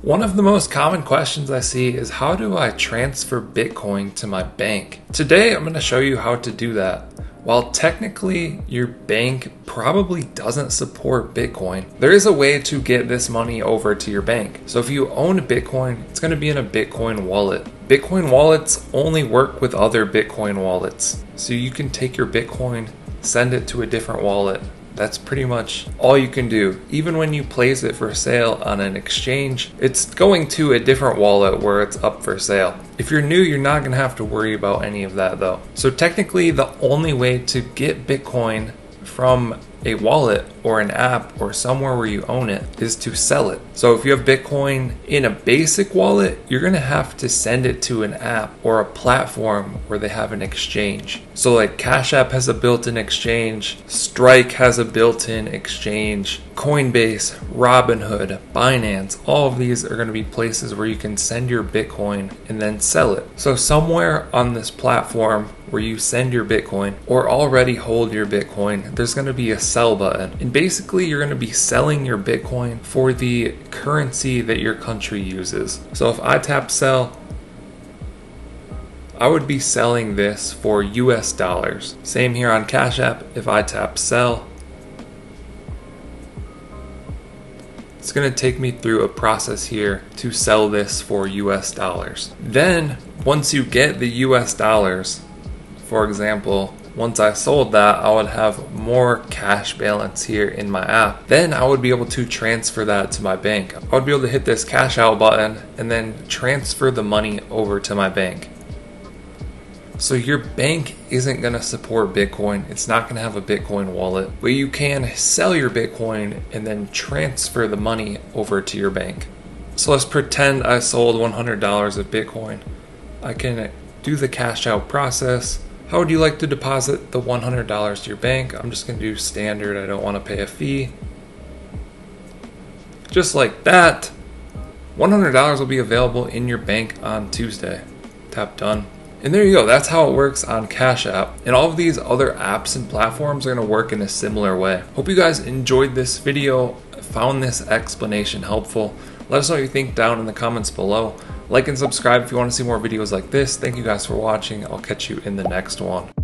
One of the most common questions I see is how do I transfer Bitcoin to my bank? Today I'm going to show you how to do that. While technically your bank probably doesn't support Bitcoin, there is a way to get this money over to your bank. So if you own Bitcoin, it's going to be in a Bitcoin wallet. Bitcoin wallets only work with other Bitcoin wallets. So you can take your Bitcoin, send it to a different wallet. That's pretty much all you can do. Even when you place it for sale on an exchange, it's going to a different wallet where it's up for sale. If you're new, you're not gonna have to worry about any of that though. So technically the only way to get Bitcoin from a wallet or an app or somewhere where you own it is to sell it. So if you have Bitcoin in a basic wallet, you're gonna have to send it to an app or a platform where they have an exchange. So like Cash App has a built-in exchange, Strike has a built-in exchange, Coinbase, Robinhood, Binance, all of these are gonna be places where you can send your Bitcoin and then sell it. So somewhere on this platform where you send your Bitcoin or already hold your Bitcoin, there's going to be a sell button. And basically you're going to be selling your Bitcoin for the currency that your country uses. So if I tap sell, I would be selling this for US dollars. Same here on Cash App. If I tap sell, it's going to take me through a process here to sell this for US dollars. Then once you get the US dollars, for example, once I sold that, I would have more cash balance here in my app. Then I would be able to transfer that to my bank. I would be able to hit this cash out button and then transfer the money over to my bank. So your bank isn't going to support Bitcoin. It's not going to have a Bitcoin wallet, but you can sell your Bitcoin and then transfer the money over to your bank. So let's pretend I sold $100 of Bitcoin. I can do the cash out process. How would you like to deposit the $100 to your bank? I'm just going to do standard. I don't want to pay a fee. Just like that, $100 will be available in your bank on Tuesday. Tap done. And there you go. That's how it works on Cash App. And all of these other apps and platforms are going to work in a similar way. Hope you guys enjoyed this video, found this explanation helpful. Let us know what you think down in the comments below. Like and subscribe if you want to see more videos like this. Thank you guys for watching. I'll catch you in the next one.